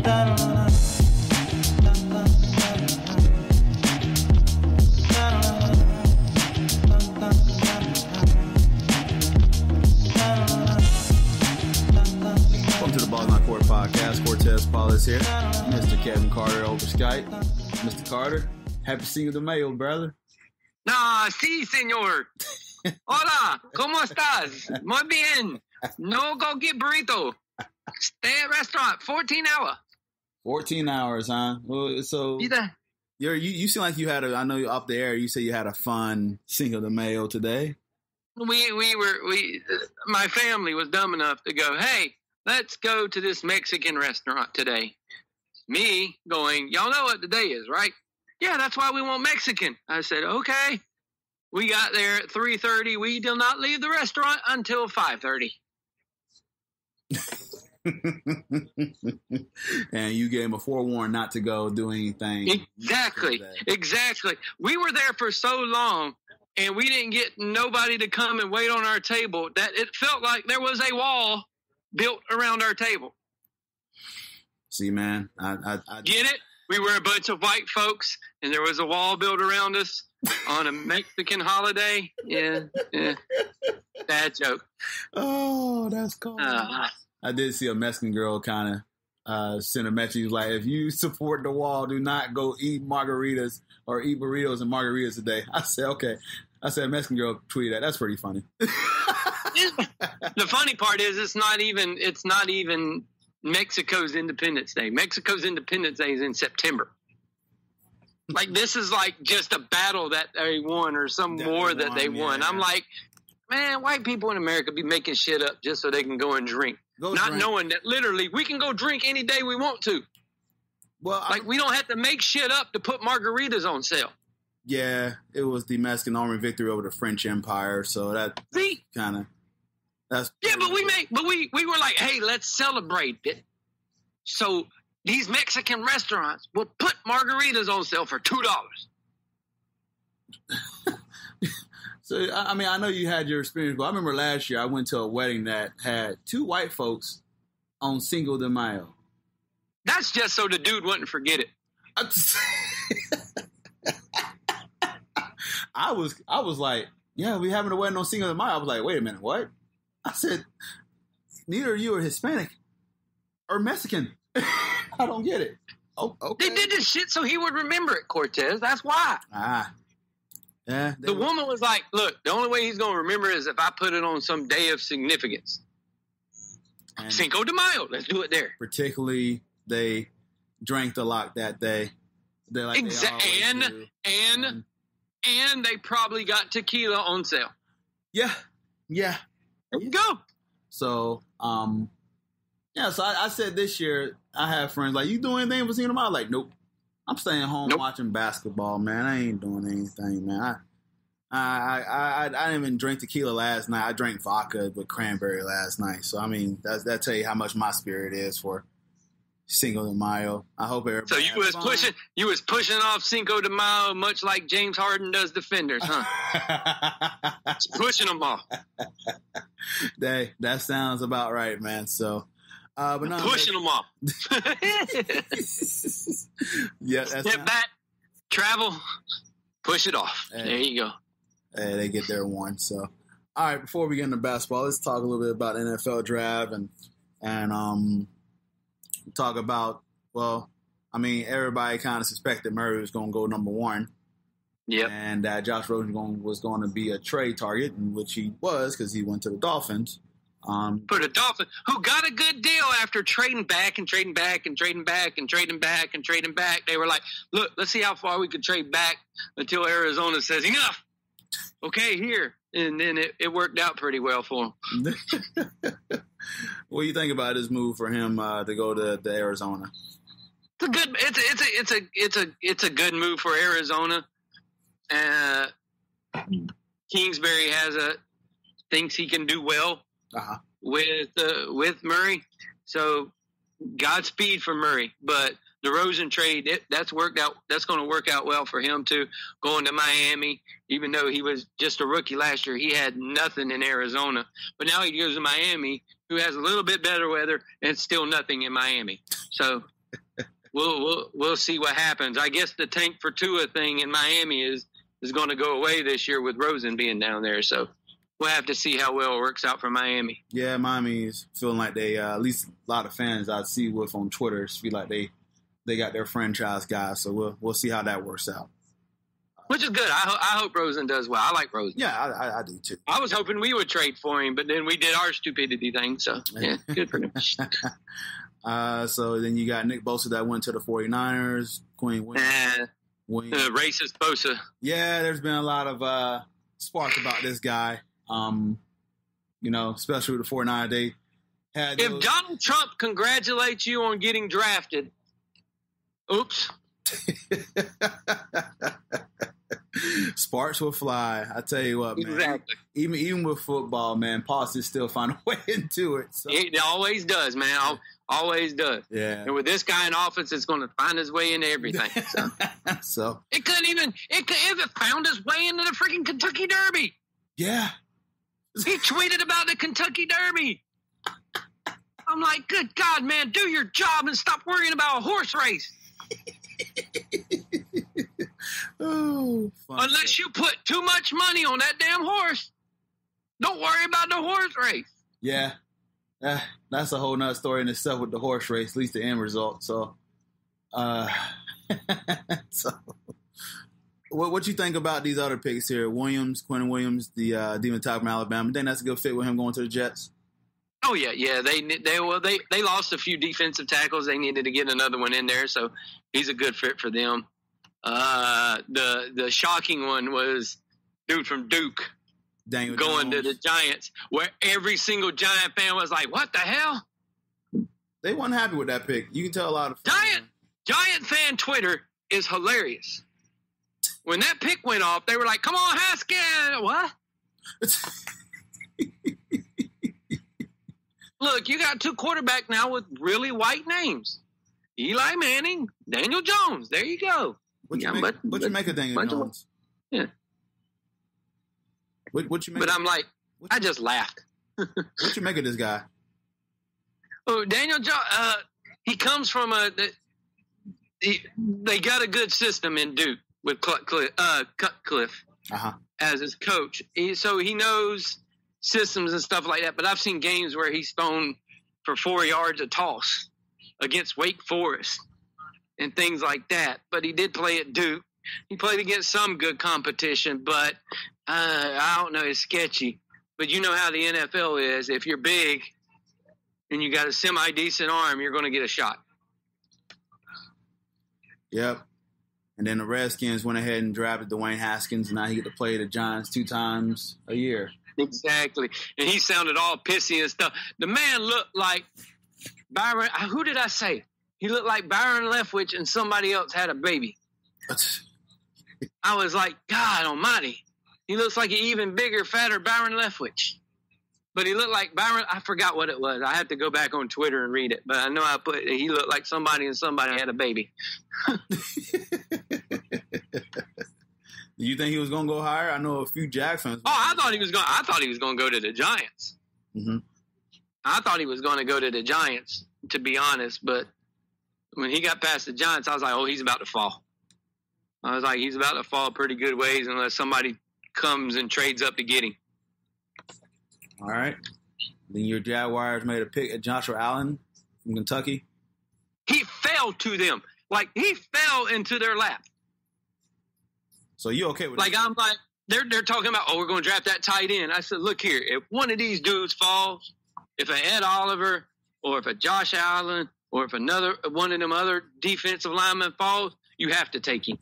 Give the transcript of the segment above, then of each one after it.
Podcast. Cortez here. Mr. Kevin Carter over Skype. Mr. Carter, happy Cinco de Mayo, brother. No, sí, señor. Hola, ¿cómo estás? Muy bien. No go get burrito. Stay at restaurant. 14 hours. 14 hours, huh? Well, so you seem like you had I know you're off the air. You say you had a fun Cinco de Mayo today. My family was dumb enough to go, hey, let's go to this Mexican restaurant today. Me going, y'all know what today is, right? Yeah, that's why we want Mexican. I said, okay. We got there at 3:30. We did not leave the restaurant until 5:30. And you gave him a forewarn not to go do anything. Exactly. We were there for so long, and we didn't get nobody to come and wait on our table that it felt like there was a wall built around our table. See, man, I get it. We were a bunch of white folks, and there was a wall built around us on a Mexican holiday. Yeah. Bad joke. Oh, that's cool. I did see a Mexican girl kind of send a message like, if you support the wall, do not go eat margaritas or eat burritos and margaritas today. I said, okay. I said, Mexican girl tweeted that. That's pretty funny. The funny part is it's not even Mexico's Independence Day. Mexico's Independence Day is in September. Like, this is like just a battle that they won or some war that they won. I'm like, man, white people in America be making shit up just so they can go and drink. Knowing that literally we can go drink any day we want to. Well, we don't have to make shit up to put margaritas on sale. Yeah, it was the Mexican Army victory over the French Empire, so that's kind of but we were like, hey, let's celebrate it. So these Mexican restaurants will put margaritas on sale for $2. So, I mean, I know you had your experience, but I remember last year I went to a wedding that had two white folks on Cinco de Mayo. That's just so the dude wouldn't forget it. I was like, yeah, we having a wedding on Cinco de Mayo. I was like, wait a minute, what? I said, neither of you are Hispanic or Mexican. I don't get it. Oh, okay. They did this shit so he would remember it, Cortez. That's why. Yeah. The woman was like, look, the only way he's going to remember is if I put it on some day of significance. And Cinco de Mayo. Let's do it there. Particularly, they drank a lot that day. And they probably got tequila on sale. Yeah. There you go. So, so I said this year, I have friends like, you doing anything for Cinco de Mayo? Like, nope. I'm staying home watching basketball, man. I ain't doing anything, man. I didn't even drink tequila last night. I drank vodka with cranberry last night. So, I mean, that tell you how much my spirit is for Cinco de Mayo. I hope everybody. So you was pushing off Cinco de Mayo much like James Harden does defenders, huh? Just pushing them off. That sounds about right, man. So, but no, pushing them off. Yeah, step back, travel, push it off. Hey, there you go. Hey, they get their one. So, all right. Before we get into basketball, let's talk a little bit about NFL draft and talk about. Well, I mean, everybody kind of suspected Murray was going to go number one. Yep. And that Josh Rosen was going to be a trade target, which he was because he went to the Dolphins. For the Dolphins, who got a good deal after trading back and trading back and trading back and trading back and trading back. They were like, look, let's see how far we could trade back until Arizona says, enough. Okay, here. And then it worked out pretty well for him. What do you think about his move for him to go to Arizona? It's a good move for Arizona. Kingsbury thinks he can do well with Murray. So Godspeed for Murray. But the Rosen trade, that's going to work out well for him too. Going to Miami, even though he was just a rookie last year, he had nothing in Arizona. But now he goes to Miami, who has a little bit better weather, and still nothing in Miami. So we'll see what happens. I guess the tank for Tua thing in Miami is going to go away this year with Rosen being down there. So we'll have to see how well it works out for Miami. Yeah, Miami's feeling like they, at least a lot of fans I see with on Twitter, feel like they got their franchise guys. So we'll see how that works out. Which is good. I hope Rosen does well. I like Rosen. Yeah, I do too. I was hoping we would trade for him, but then we did our stupidity thing. So, yeah, good for him. So then you got Nick Bosa that went to the 49ers. Quinn Williams. Racist Bosa. Yeah, there's been a lot of spark about this guy. Especially with the 49ers. They had if Donald Trump congratulates you on getting drafted, oops. Sparks will fly. I tell you what, man. Exactly. Even with football, man, politics still find a way into it. So. It always does, man. Always does. Yeah. And with this guy in office, it's going to find his way into everything. So it found his way into the freaking Kentucky Derby. Yeah. He tweeted about the Kentucky Derby. I'm like, good God, man, do your job and stop worrying about a horse race. Unless you put too much money on that damn horse, don't worry about the horse race. Yeah, that's a whole nother story in itself with the horse race, at least the end result. So, what you think about these other picks here? Quentin Williams, the demon type from Alabama. Think that's a good fit with him going to the Jets? Oh yeah. They lost a few defensive tackles. They needed to get another one in there, so he's a good fit for them. The shocking one was dude from Duke Daniel going Jones to the Giants, where every single Giant fan was like, "What the hell?" They weren't happy with that pick. You can tell a lot of Giant fan Twitter is hilarious. When that pick went off, they were like, "Come on, Haskins!" What? Look, you got two quarterbacks now with really white names: Eli Manning, Daniel Jones. There you go. What you make of Daniel Jones? Yeah. What you make? But I'm like, I just laughed. What you make of this guy? Oh, Daniel Jones. He comes from they got a good system in Duke with Cutcliffe as his coach. So he knows systems and stuff like that. But I've seen games where he's thrown for 4 yards a toss against Wake Forest and things like that. But he did play at Duke. He played against some good competition, but I don't know, it's sketchy. But you know how the NFL is. If you're big and you got a semi-decent arm, you're going to get a shot. Yep. And then the Redskins went ahead and drafted Dwayne Haskins, and now he get to play the Giants 2 times a year. Exactly. And he sounded all pissy and stuff. The man looked like Byron. Who did I say? He looked like Byron Leftwich and somebody else had a baby. I was like, God almighty. He looks like an even bigger, fatter Byron Leftwich. But he looked like Byron. I forgot what it was. I have to go back on Twitter and read it. But I know he looked like somebody and somebody had a baby. Do you think he was going to go higher? I know a few Jags fans. I thought he was going to go to the Giants. Mm-hmm. I thought he was going to go to the Giants, to be honest. But when he got past the Giants, I was like, oh, he's about to fall. I was like, he's about to fall pretty good ways unless somebody comes and trades up to get him. All right. Then your Jaguars made a pick at Joshua Allen from Kentucky. He fell to them. Like, he fell into their lap. So you okay with that? I'm like, they're talking about, we're going to draft that tight end. I said, look here, if one of these dudes falls, if an Ed Oliver or if a Josh Allen or if one of them other defensive linemen falls, you have to take him.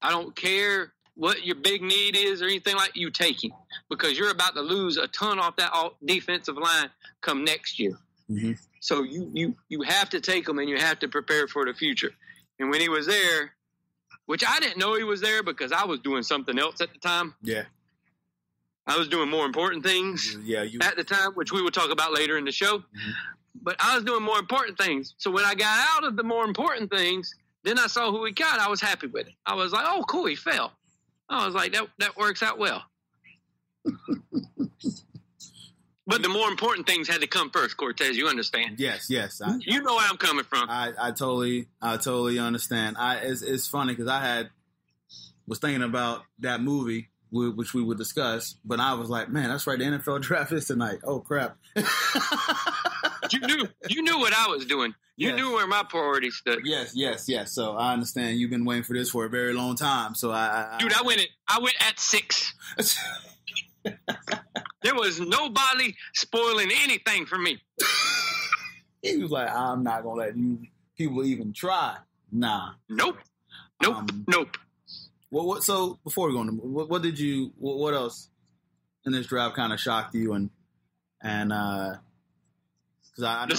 I don't care what your big need is or anything like that, you take him because you're about to lose a ton off that defensive line come next year. Mm-hmm. So you have to take him and you have to prepare for the future. And when he was there, which I didn't know he was there because I was doing something else at the time. Yeah. I was doing more important things at the time, which we will talk about later in the show. Mm-hmm. But I was doing more important things. So when I got out of the more important things, then I saw who he got. I was happy with it. I was like, oh, cool, he fell. I was like, that works out well. But the more important things had to come first, Cortez. You understand? Yes. You know where I'm coming from. I totally understand. It's funny because I was thinking about that movie, which we would discuss, but I was like, man, that's right. The NFL draft is tonight. Oh crap! You knew what I was doing. You knew where my priorities stood. Yes. So I understand. You've been waiting for this for a very long time. So I went at 6. There was nobody spoiling anything for me. He was like, I'm not gonna let you people even try. Nah. Nope. What? So before we go on, what else in this draft kind of shocked you and because I know,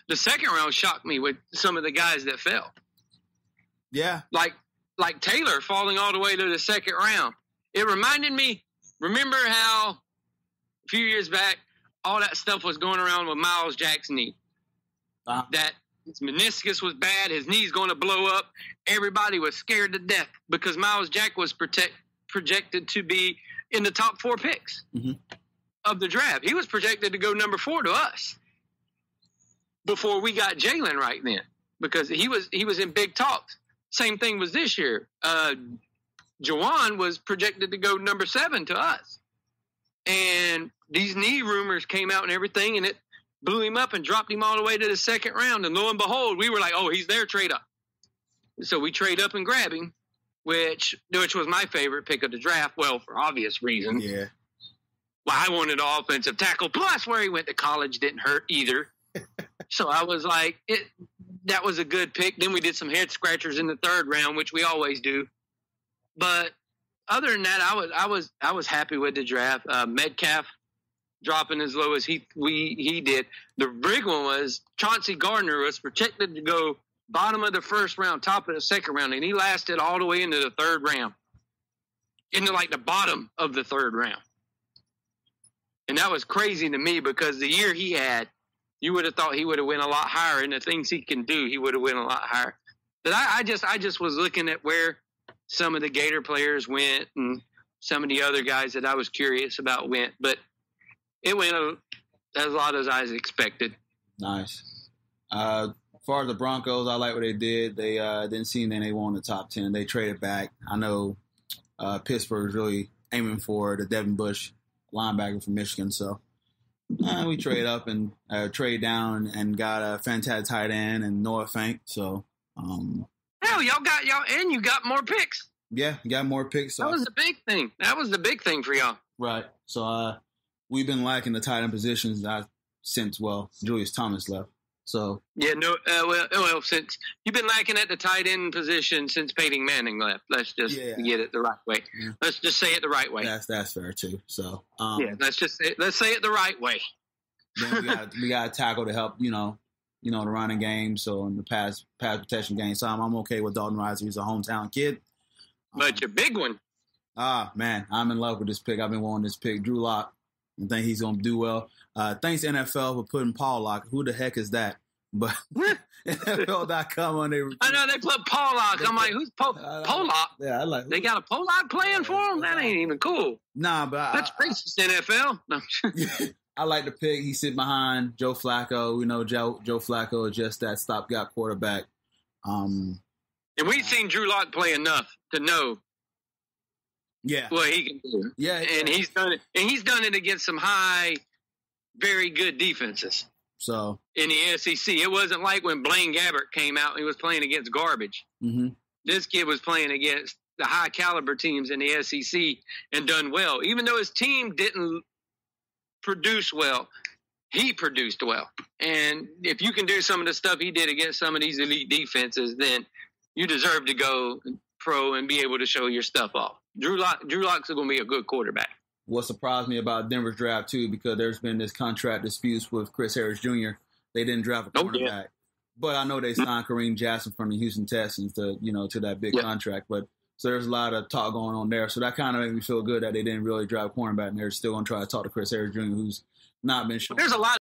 the second round shocked me with some of the guys that fell. Yeah, like Taylor falling all the way to the second round. It reminded me. Remember how a few years back all that stuff was going around with Miles Jack's knee? That his meniscus was bad, his knee's going to blow up. Everybody was scared to death because Miles Jack was projected to be in the top 4 picks of the draft. He was projected to go number 4 to us before we got Jalen right then because he was in big talks. Same thing was this year. Jawan was projected to go number 7 to us. And these knee rumors came out and everything, and it blew him up and dropped him all the way to the second round. And lo and behold, we were like, oh, he's there, trade up. So we trade up and grab him, which was my favorite pick of the draft. Well, for obvious reasons. Yeah. Well, I wanted an offensive tackle. Plus, where he went to college didn't hurt either. So I was like, that was a good pick. Then we did some head scratchers in the third round, which we always do. But other than that, I was happy with the draft. Metcalf dropping as low as he did. The big one was Chauncey Gardner was projected to go bottom of the first round, top of the second round, and he lasted all the way into the third round, into like the bottom of the third round. And that was crazy to me because the year he had, you would have thought he would have went a lot higher, and the things he can do, he would have went a lot higher. But I just was looking at where some of the Gator players went and some of the other guys that I was curious about went, but it went as a lot as I expected. Nice. As far as the Broncos, I like what they did. They didn't seem that they won the top 10. They traded back. I know Pittsburgh's really aiming for the Devin Bush linebacker from Michigan, so we trade up and trade down and got a fantastic tight end and Noah Fant. So, hell, you got more picks. Yeah, you got more picks. So that was the big thing. That was the big thing for y'all. Right. So we've been lacking the tight end positions since Julius Thomas left. So yeah, since you've been lacking at the tight end position since Peyton Manning left. Let's just get it the right way. Yeah. Let's just say it the right way. That's fair too. So let's say it the right way. Then we got a tackle to help the running game. So in the pass protection game, so I'm okay with Dalton Risner. He's a hometown kid. But your big one. Man, I'm in love with this pick. I've been wanting this pick, Drew Lock. I think he's going to do well. Thanks NFL for putting Paul Lock. Who the heck is that? But NFL.com on there. I know they put Paul Lock. I'm like, who's Pollock? Yeah, I like. They got a Pollock playing for him. That ain't even cool. Nah, but that's racist NFL. No. I like the pick. He sit behind Joe Flacco. We know Joe Flacco is just that stopgap quarterback. And we've seen Drew Lock play enough to know what he can do. Yeah. And he's done it. And he's done it against some very good defenses. So in the SEC, it wasn't like when Blaine Gabbert came out and he was playing against garbage. Mm-hmm. This kid was playing against the high caliber teams in the SEC and done well. Even though his team didn't produce well, he produced well. And if you can do some of the stuff he did against some of these elite defenses, then you deserve to go pro and be able to show your stuff off. Drew Lock's going to be a good quarterback. What surprised me about Denver's draft, too, because there's been this contract disputes with Chris Harris Jr. They didn't draft a quarterback. But I know they signed Kareem Jackson from the Houston Texans to that big contract. But so there's a lot of talk going on there. So that kind of made me feel good that they didn't really draft a cornerback, and they're still going to try to talk to Chris Harris Jr., who's not been shown. There's a lot